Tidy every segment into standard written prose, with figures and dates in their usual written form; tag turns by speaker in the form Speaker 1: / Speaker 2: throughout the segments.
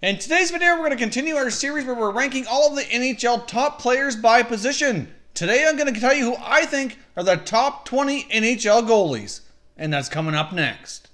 Speaker 1: In today's video, we're going to continue our series where we're ranking all of the NHL top players by position. Today, I'm going to tell you who I think are the top 20 NHL goalies. And that's coming up next.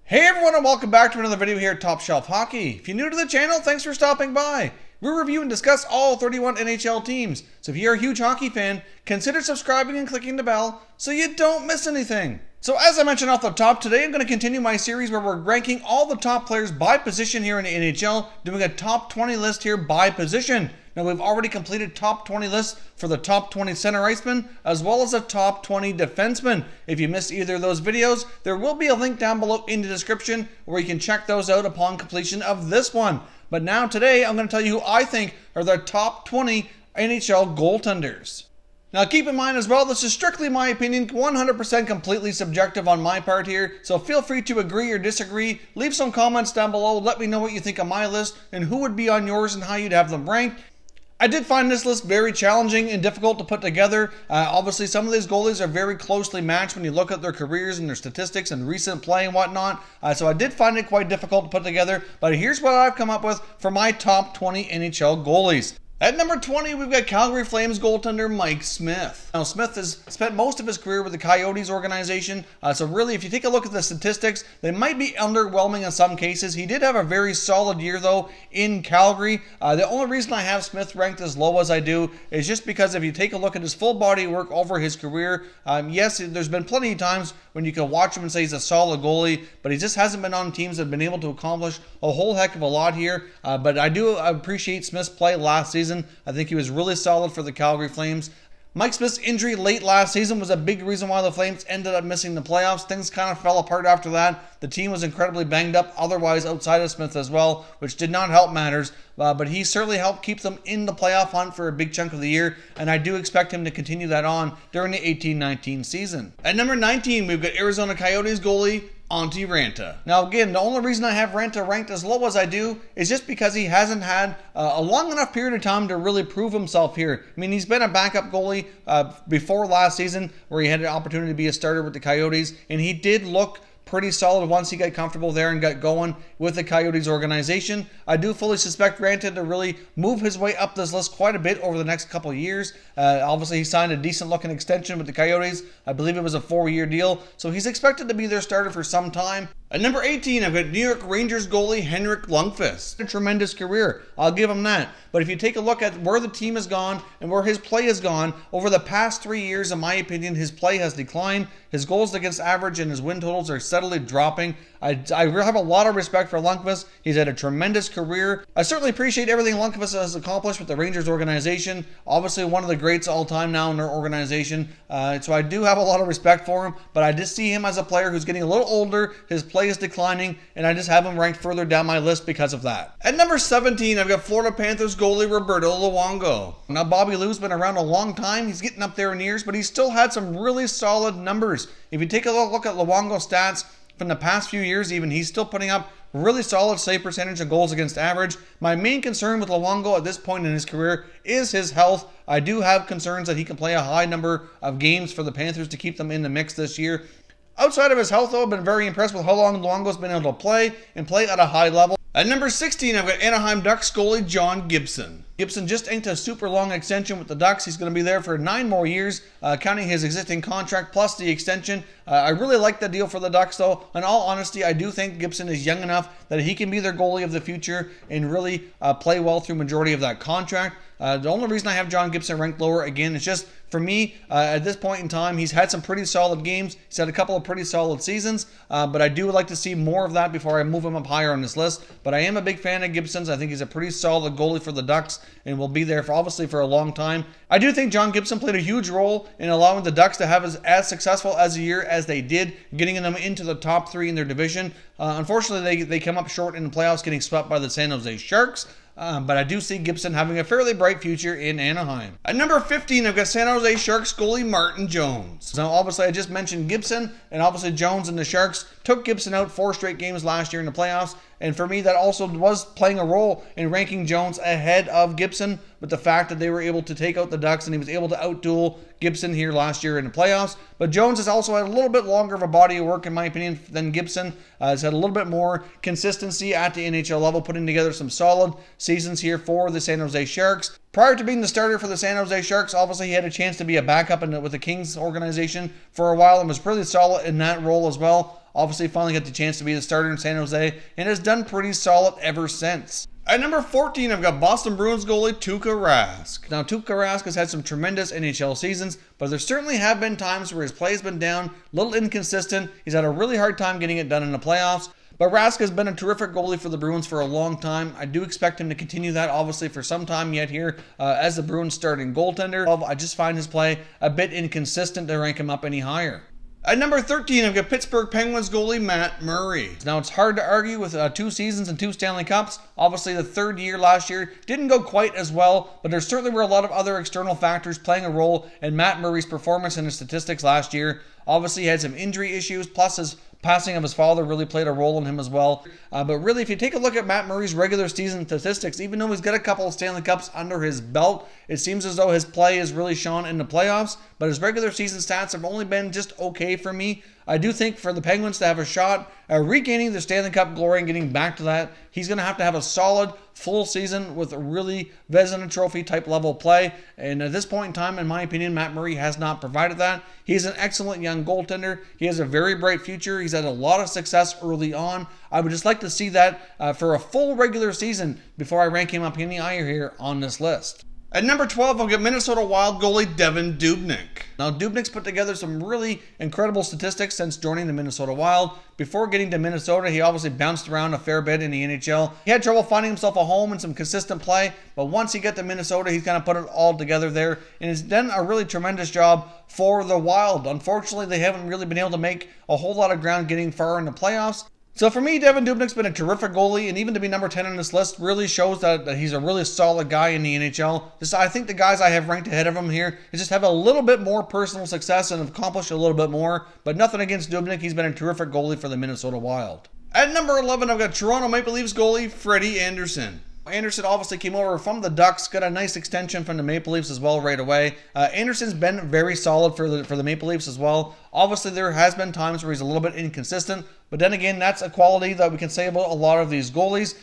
Speaker 1: Hey everyone, and welcome back to another video here at Top Shelf Hockey. If you're new to the channel, thanks for stopping by. We review and discuss all 31 NHL teams, so if you're a huge hockey fan, consider subscribing and clicking the bell so you don't miss anything. So as I mentioned off the top, today I'm going to continue my series where we're ranking all the top players by position here in the NHL, doing a top 20 list here by position. Now we've already completed top 20 lists for the top 20 center icemen, as well as the top 20 defensemen. If you missed either of those videos, there will be a link down below in the description where you can check those out upon completion of this one. But now today, I'm going to tell you who I think are the top 20 NHL goaltenders. Now keep in mind as well, this is strictly my opinion, 100% completely subjective on my part here, so feel free to agree or disagree. Leave some comments down below, let me know what you think of my list and who would be on yours and how you'd have them ranked. I did find this list very challenging and difficult to put together. Obviously, some of these goalies are very closely matched when you look at their careers and their statistics and recent play and whatnot. So I did find it quite difficult to put together. But here's what I've come up with for my top 20 NHL goalies. At number 20, we've got Calgary Flames goaltender Mike Smith. Now, Smith has spent most of his career with the Coyotes organization, so really, if you take a look at the statistics, they might be underwhelming in some cases. He did have a very solid year, though, in Calgary. The only reason I have Smith ranked as low as I do is just because if you take a look at his full body work over his career, yes, there's been plenty of times when you can watch him and say he's a solid goalie, but he just hasn't been on teams that have been able to accomplish a whole heck of a lot here. But I do appreciate Smith's play last season. I think he was really solid for the Calgary Flames. Mike Smith's injury late last season was a big reason why the Flames ended up missing the playoffs. Things kind of fell apart after that. The team was incredibly banged up otherwise outside of Smith as well, which did not help matters. But he certainly helped keep them in the playoff hunt for a big chunk of the year, and I do expect him to continue that on during the 18-19 season. At number 19, we've got Arizona Coyotes goalie Antti Raanta. Now again, the only reason I have Raanta ranked as low as I do is just because he hasn't had a long enough period of time to really prove himself here. I mean, he's been a backup goalie before last season where he had an opportunity to be a starter with the Coyotes, and he did look pretty solid once he got comfortable there and got going with the Coyotes organization. I do fully suspect Raanta to really move his way up this list quite a bit over the next couple of years. Obviously, he signed a decent looking extension with the Coyotes. I believe it was a 4-year deal, so he's expected to be their starter for some time. At number 18, I've got New York Rangers goalie Henrik Lundqvist. A tremendous career, I'll give him that. But if you take a look at where the team has gone and where his play has gone, over the past 3 years, in my opinion, his play has declined. His goals against average and his win totals are steadily dropping. I have a lot of respect for Lundqvist. He's had a tremendous career. I certainly appreciate everything Lundqvist has accomplished with the Rangers organization. Obviously, one of the greats all time now in their organization. So I do have a lot of respect for him, but I just see him as a player who's getting a little older. His play is declining, and I just have him ranked further down my list because of that. At number 17, I've got Florida Panthers goalie Roberto Luongo. Now, Bobby Lou's been around a long time. He's getting up there in years, but he's still had some really solid numbers. If you take a look at Luongo's stats from the past few years, even, he's still putting up really solid save percentage and goals against average. My main concern with Luongo at this point in his career is his health. I do have concerns that he can play a high number of games for the Panthers to keep them in the mix this year. Outside of his health, though, I've been very impressed with how long Luongo's been able to play and play at a high level. At number 16, I've got Anaheim Ducks goalie John Gibson. Gibson just inked a super long extension with the Ducks. He's going to be there for 9 more years, counting his existing contract plus the extension. I really like the deal for the Ducks, though. In all honesty, I do think Gibson is young enough that he can be their goalie of the future and really play well through majority of that contract. The only reason I have John Gibson ranked lower, again, is just for me, at this point in time, he's had some pretty solid games. He's had a couple of pretty solid seasons, but I do like to see more of that before I move him up higher on this list. But I am a big fan of Gibson's. I think he's a pretty solid goalie for the Ducks and will be there for obviously for a long time. I do think John Gibson played a huge role in allowing the Ducks to have as successful as a year as they did, getting them into the top 3 in their division. Unfortunately, they come up short in the playoffs, getting swept by the San Jose Sharks. But I do see Gibson having a fairly bright future in Anaheim. At number 15, I've got San Jose Sharks goalie Martin Jones. Now, obviously, I just mentioned Gibson, and obviously Jones and the Sharks took Gibson out 4 straight games last year in the playoffs. And for me, that also was playing a role in ranking Jones ahead of Gibson. with the fact that they were able to take out the Ducks and he was able to outduel Gibson here last year in the playoffs. But Jones has also had a little bit longer of a body of work, in my opinion, than Gibson. Has had a little bit more consistency at the NHL level, putting together some solid seasons here for the San Jose Sharks. Prior to being the starter for the San Jose Sharks, obviously he had a chance to be a backup with the Kings organization for a while and was really solid in that role as well. Obviously finally got the chance to be the starter in San Jose and has done pretty solid ever since. At number 14, I've got Boston Bruins goalie Tuuka Rask. Now, Tuuka Rask has had some tremendous NHL seasons, but there certainly have been times where his play has been down, a little inconsistent. He's had a really hard time getting it done in the playoffs. But Rask has been a terrific goalie for the Bruins for a long time. I do expect him to continue that, obviously, for some time yet here as the Bruins starting goaltender. I just find his play a bit inconsistent to rank him up any higher. At number 13, I've got Pittsburgh Penguins goalie Matt Murray. Now, it's hard to argue with 2 seasons and 2 Stanley Cups. Obviously, the third year last year didn't go quite as well, but there certainly were a lot of other external factors playing a role in Matt Murray's performance and his statistics last year. Obviously, he had some injury issues, plus his passing of his father really played a role in him as well. But really, if you take a look at Matt Murray's regular season statistics, even though he's got a couple of Stanley Cups under his belt, it seems as though his play has really shone in the playoffs. But his regular season stats have only been just okay for me. I do think for the Penguins to have a shot regaining the Stanley Cup glory and getting back to that, he's going to have a solid full season with a really Vezina Trophy type level play. And at this point in time, in my opinion, Matt Murray has not provided that. He's an excellent young goaltender. He has a very bright future. He's had a lot of success early on. I would just like to see that for a full regular season before I rank him up any higher here on this list. At number 12, I'll get Minnesota Wild goalie Devon Dubnyk. Now, Dubnyk's put together some really incredible statistics since joining the Minnesota Wild. Before getting to Minnesota, he obviously bounced around a fair bit in the NHL. He had trouble finding himself a home and some consistent play, but once he got to Minnesota, he's kind of put it all together there, and has done a really tremendous job for the Wild. Unfortunately, they haven't really been able to make a whole lot of ground getting far in the playoffs. So for me, Devon Dubnyk's been a terrific goalie, and even to be number 10 on this list really shows that he's a really solid guy in the NHL. I think the guys I have ranked ahead of him here just have a little bit more personal success and have accomplished a little bit more, but nothing against Dubnyk. He's been a terrific goalie for the Minnesota Wild. At number 11, I've got Toronto Maple Leafs goalie Freddie Andersen. Andersen obviously came over from the Ducks, got a nice extension from the Maple Leafs as well right away. Andersen's been very solid for the Maple Leafs as well. Obviously, there has been times where he's a little bit inconsistent, but then again, that's a quality that we can say about a lot of these goalies.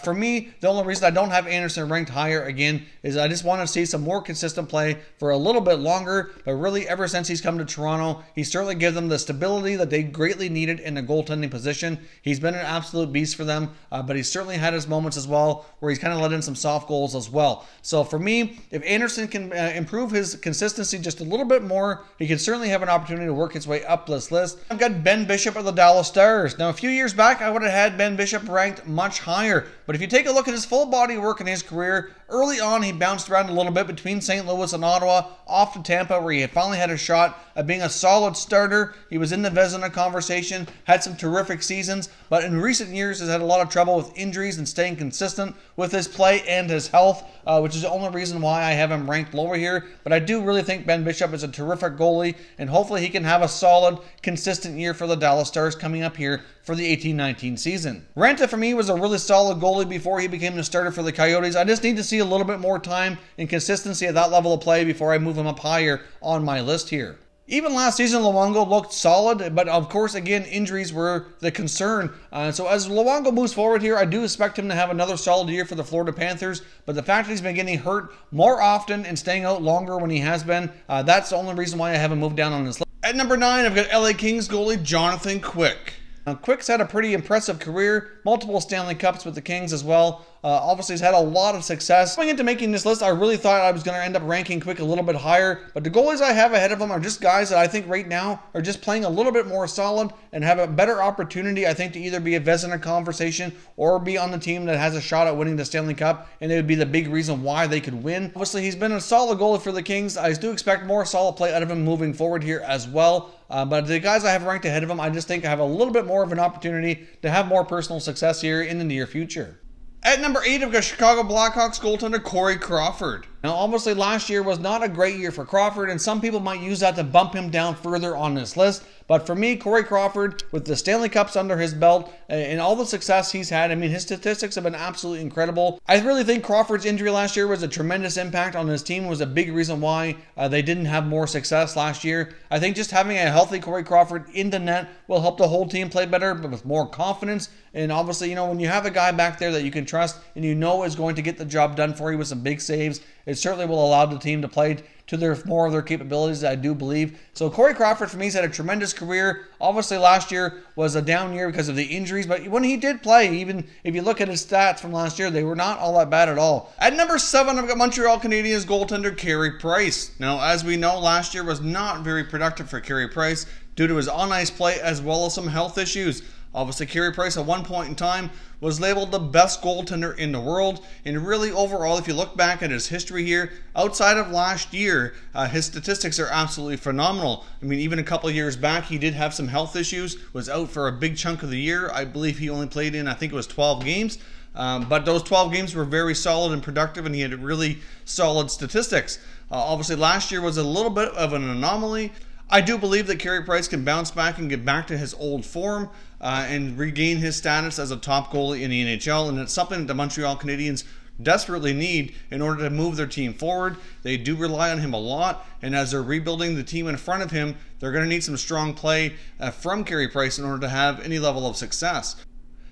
Speaker 1: For me, the only reason I don't have Andersen ranked higher, again, is I just want to see some more consistent play for a little bit longer, but really ever since he's come to Toronto, he's certainly given them the stability that they greatly needed in the goaltending position. He's been an absolute beast for them, but he's certainly had his moments as well where he's kind of let in some soft goals as well. So for me, if Andersen can improve his consistency just a little bit more, he can certainly have an opportunity to work his way up this list. I've got Ben Bishop of the Dallas Stars. Now, a few years back, I would have had Ben Bishop ranked much higher, but if you take a look at his full body work in his career, early on he bounced around a little bit between St. Louis and Ottawa, off to Tampa, where he had finally had a shot at being a solid starter. He was in the Vezina conversation, had some terrific seasons, but in recent years has had a lot of trouble with injuries and staying consistent with his play and his health, which is the only reason why I have him ranked lower here. But I do really think Ben Bishop is a terrific goalie, and hopefully he can have a solid, consistent year for the Dallas Stars coming up here for the 18-19 season. Raanta for me was a really solid goalie before he became the starter for the Coyotes. I just need to see a little bit more time and consistency at that level of play before I move him up higher on my list here. Even last season, Luongo looked solid, but of course, again, injuries were the concern. So as Luongo moves forward here, I do expect him to have another solid year for the Florida Panthers, but the fact that he's been getting hurt more often and staying out longer when he has been, that's the only reason why I haven't moved down on this list. At number 9, I've got LA Kings goalie Jonathan Quick. Now, Quick's had a pretty impressive career, multiple Stanley Cups with the Kings as well. Obviously, he's had a lot of success. Going into making this list, I really thought I was going to end up ranking Quick a little bit higher, but the goalies I have ahead of him are just guys that I think right now are just playing a little bit more solid and have a better opportunity, I think, to either be a Vezina conversation or be on the team that has a shot at winning the Stanley Cup, and it would be the big reason why they could win. Obviously, he's been a solid goalie for the Kings. I do expect more solid play out of him moving forward here as well. But the guys I have ranked ahead of him, I just think I have a little bit more of an opportunity to have more personal success here in the near future. At number 8, I've got Chicago Blackhawks goaltender Corey Crawford. Now, obviously, last year was not a great year for Crawford, and some people might use that to bump him down further on this list. But for me, Corey Crawford, with the Stanley Cups under his belt and all the success he's had, I mean, his statistics have been absolutely incredible. I really think Crawford's injury last year was a tremendous impact on his team, was a big reason why they didn't have more success last year. I think just having a healthy Corey Crawford in the net will help the whole team play better, but with more confidence. And obviously, you know, when you have a guy back there that you can trust and you know is going to get the job done for you with some big saves, it certainly will allow the team to play to more of their capabilities, I do believe. So Corey Crawford, for me, has had a tremendous career. Obviously, last year was a down year because of the injuries, but when he did play, even if you look at his stats from last year, they were not all that bad at all. At number 7, I've got Montreal Canadiens goaltender Carey Price. Now, as we know, last year was not very productive for Carey Price due to his on-ice play as well as some health issues. Obviously, Carey Price at one point in time was labeled the best goaltender in the world. And really, overall, if you look back at his history here, outside of last year, his statistics are absolutely phenomenal. I mean, even a couple of years back, he did have some health issues, was out for a big chunk of the year. I believe he only played in, I think it was 12 games. But those 12 games were very solid and productive, and he had really solid statistics. Obviously, last year was a little bit of an anomaly. I do believe that Carey Price can bounce back and get back to his old form and regain his status as a top goalie in the NHL, and it's something that the Montreal Canadiens desperately need in order to move their team forward. They do rely on him a lot, and as they're rebuilding the team in front of him, they're going to need some strong play from Carey Price in order to have any level of success.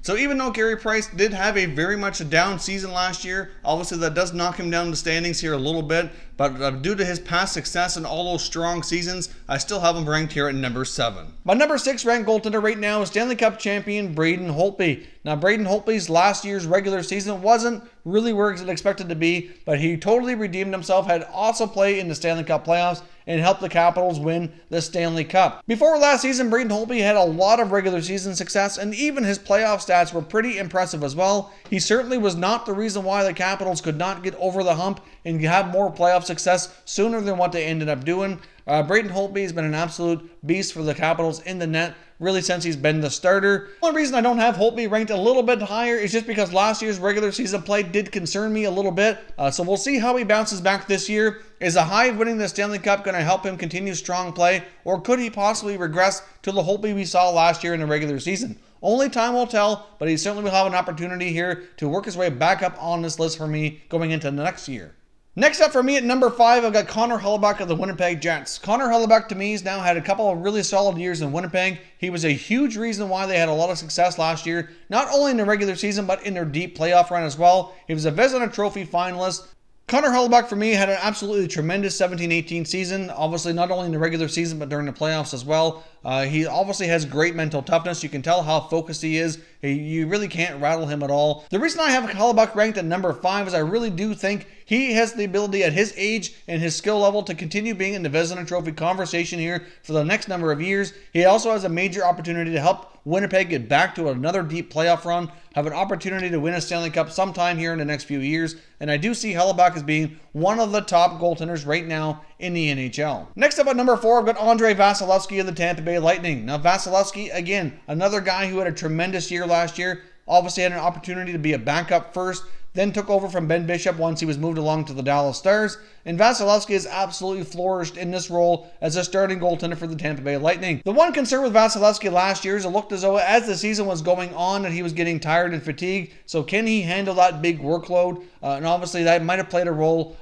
Speaker 1: So even though Carey Price did have a very much a down season last year, obviously that does knock him down the standings here a little bit, but due to his past success and all those strong seasons, I still have him ranked here at number 7. My number 6 ranked goaltender right now is Stanley Cup champion Braden Holtby. Now, Braden Holtby's last year's regular season wasn't really where he was expected to be, but he totally redeemed himself, had awesome play in the Stanley Cup playoffs, and helped the Capitals win the Stanley Cup. Before last season, Braden Holtby had a lot of regular season success, and even his playoff stats were pretty impressive as well. He certainly was not the reason why the Capitals could not get over the hump and have more playoff success sooner than what they ended up doing. Braden Holtby has been an absolute beast for the Capitals in the net, really since he's been the starter. The only reason I don't have Holtby ranked a little bit higher is just because last year's regular season play did concern me a little bit. So we'll see how he bounces back this year. Is a high winning the Stanley Cup going to help him continue strong play, or could he possibly regress to the Holtby we saw last year in the regular season? Only time will tell, but he certainly will have an opportunity here to work his way back up on this list for me going into the next year. Next up for me at number 5, I've got Connor Hellebuyck of the Winnipeg Jets. Connor Hellebuyck, to me, has now had a couple of really solid years in Winnipeg. He was a huge reason why they had a lot of success last year, not only in the regular season, but in their deep playoff run as well. He was a Vezina Trophy finalist. Connor Hellebuyck, for me, had an absolutely tremendous 17-18 season, obviously not only in the regular season, but during the playoffs as well. He obviously has great mental toughness. You can tell how focused he is. You really can't rattle him at all. The reason I have Hellebuyck ranked at number 5 is I really do think he has the ability at his age and his skill level to continue being in the Vezina Trophy conversation here for the next number of years. He also has a major opportunity to help Winnipeg get back to another deep playoff run, have an opportunity to win a Stanley Cup sometime here in the next few years, and I do see Hellebuyck as being one of the top goaltenders right now in the NHL. Next up at number 4, I've got Andrei Vasilevskiy of the Tampa Bay Lightning. Now, Vasilevskiy, again, another guy who had a tremendous year last year, obviously had an opportunity to be a backup first, then took over from Ben Bishop once he was moved along to the Dallas Stars, and Vasilevskiy has absolutely flourished in this role as a starting goaltender for the Tampa Bay Lightning. The one concern with Vasilevskiy last year is it looked as though as the season was going on that he was getting tired and fatigued, so can he handle that big workload? And obviously that might have played a role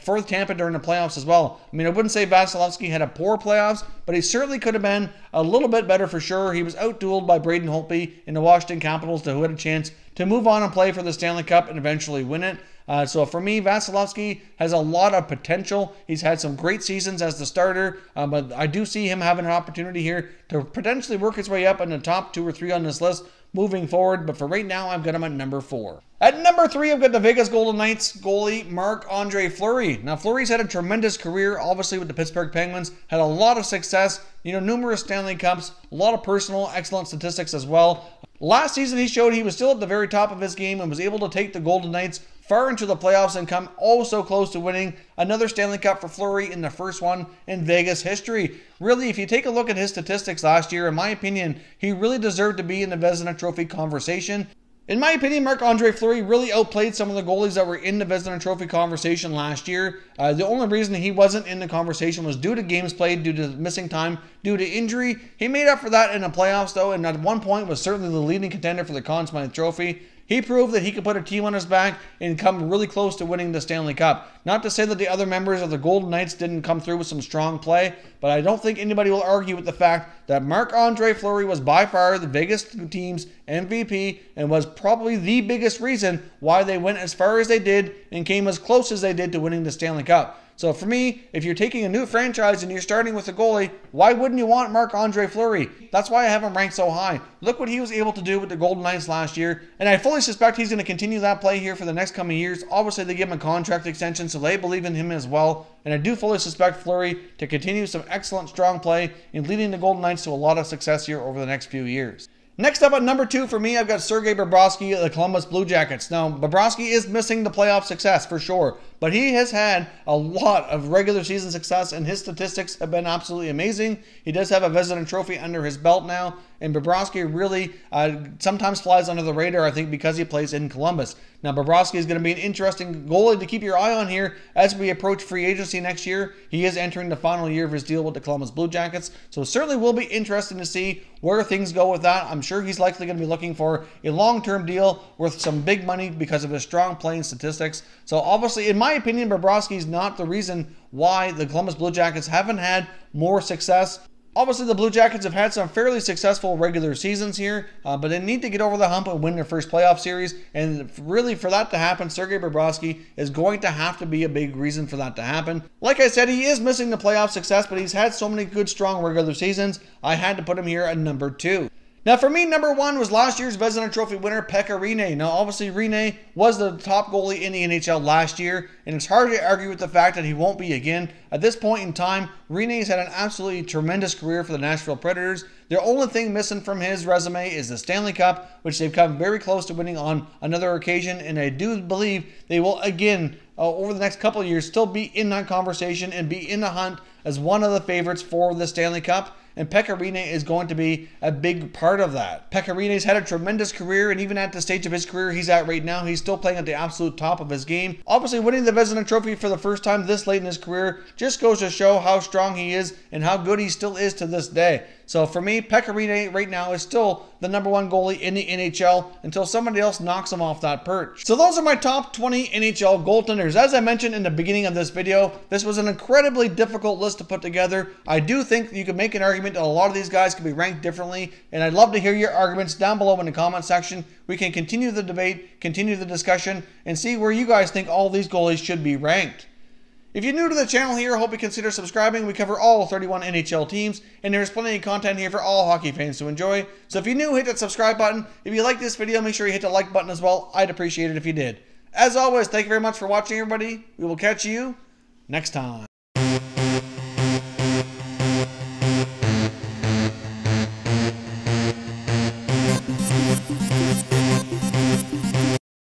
Speaker 1: for Tampa during the playoffs as well. I mean, I wouldn't say Vasilevskiy had a poor playoffs, but he certainly could have been a little bit better for sure. He was outdueled by Braden Holtby in the Washington Capitals, who had a chance to move on and play for the Stanley Cup and eventually win it. So for me, Vasilevskiy has a lot of potential. He's had some great seasons as the starter, but I do see him having an opportunity here to potentially work his way up in the top 2 or 3 on this list moving forward. But for right now, I've got him at number 4. At number 3, I've got the Vegas Golden Knights goalie, Marc-Andre Fleury. Now, Fleury's had a tremendous career, obviously, with the Pittsburgh Penguins. Had a lot of success, numerous Stanley Cups, a lot of personal, excellent statistics as well. Last season, he showed he was still at the very top of his game and was able to take the Golden Knights far into the playoffs and come oh so close to winning another Stanley Cup for Fleury in the first one in Vegas history. Really, if you take a look at his statistics last year, in my opinion, he really deserved to be in the Vezina Trophy conversation. In my opinion, Marc-Andre Fleury really outplayed some of the goalies that were in the Vezina Trophy conversation last year. The only reason he wasn't in the conversation was due to games played, due to missing time, due to injury. He made up for that in the playoffs, though, and at one point was certainly the leading contender for the Conn Smythe Trophy. He proved that he could put a team on his back and come really close to winning the Stanley Cup. Not to say that the other members of the Golden Knights didn't come through with some strong play, but I don't think anybody will argue with the fact that Marc-Andre Fleury was by far the biggest team's MVP and was probably the biggest reason why they went as far as they did and came as close as they did to winning the Stanley Cup. So for me, if you're taking a new franchise and you're starting with a goalie, why wouldn't you want Marc-Andre Fleury? That's why I have him ranked so high. Look what he was able to do with the Golden Knights last year, and I fully suspect he's going to continue that play here for the next coming years. Obviously, they give him a contract extension, so they believe in him as well, and I do fully suspect Fleury to continue some excellent, strong play in leading the Golden Knights to a lot of success here over the next few years. Next up at number 2 for me, I've got Sergei Bobrovsky of the Columbus Blue Jackets. Now, Bobrovsky is missing the playoff success for sure, but he has had a lot of regular season success, and his statistics have been absolutely amazing. He does have a Vezina Trophy under his belt now, and Bobrovsky really sometimes flies under the radar, I think, because he plays in Columbus. Now, Bobrovsky is going to be an interesting goalie to keep your eye on here as we approach free agency next year. He is entering the final year of his deal with the Columbus Blue Jackets, so it certainly will be interesting to see where things go with that. I'm sure he's likely going to be looking for a long-term deal worth some big money because of his strong playing statistics. So obviously, in my opinion, Bobrovsky is not the reason why the Columbus Blue Jackets haven't had more success. Obviously, the Blue Jackets have had some fairly successful regular seasons here, but they need to get over the hump and win their first playoff series. And really, for that to happen, Sergei Bobrovsky is going to have to be a big reason for that to happen. Like I said, he is missing the playoff success, but he's had so many good, strong regular seasons, I had to put him here at number 2. Now, for me, number 1 was last year's Vezina Trophy winner, Pekka Rinne. Now, obviously, Rinne was the top goalie in the NHL last year, and it's hard to argue with the fact that he won't be again. At this point in time, Rinne has had an absolutely tremendous career for the Nashville Predators. The only thing missing from his resume is the Stanley Cup, which they've come very close to winning on another occasion, and I do believe they will, again, over the next couple of years, still be in that conversation and be in the hunt as one of the favorites for the Stanley Cup. And Pekka Rinne is going to be a big part of that. Pekka Rinne's had a tremendous career, and even at the stage of his career he's at right now, he's still playing at the absolute top of his game. Obviously, winning the Vezina Trophy for the first time this late in his career just goes to show how strong he is and how good he still is to this day. So for me, Pekka Rinne right now is still the number 1 goalie in the NHL until somebody else knocks him off that perch. So those are my top 20 NHL goaltenders. As I mentioned in the beginning of this video, this was an incredibly difficult list to put together. I do think you could make an argument that a lot of these guys could be ranked differently, and I'd love to hear your arguments down below in the comment section. We can continue the debate, continue the discussion, and see where you guys think all these goalies should be ranked. If you're new to the channel here, I hope you consider subscribing. We cover all 31 NHL teams, and there's plenty of content here for all hockey fans to enjoy. So if you're new, hit that subscribe button. If you like this video, make sure you hit the like button as well. I'd appreciate it if you did. As always, thank you very much for watching, everybody. We will catch you next time.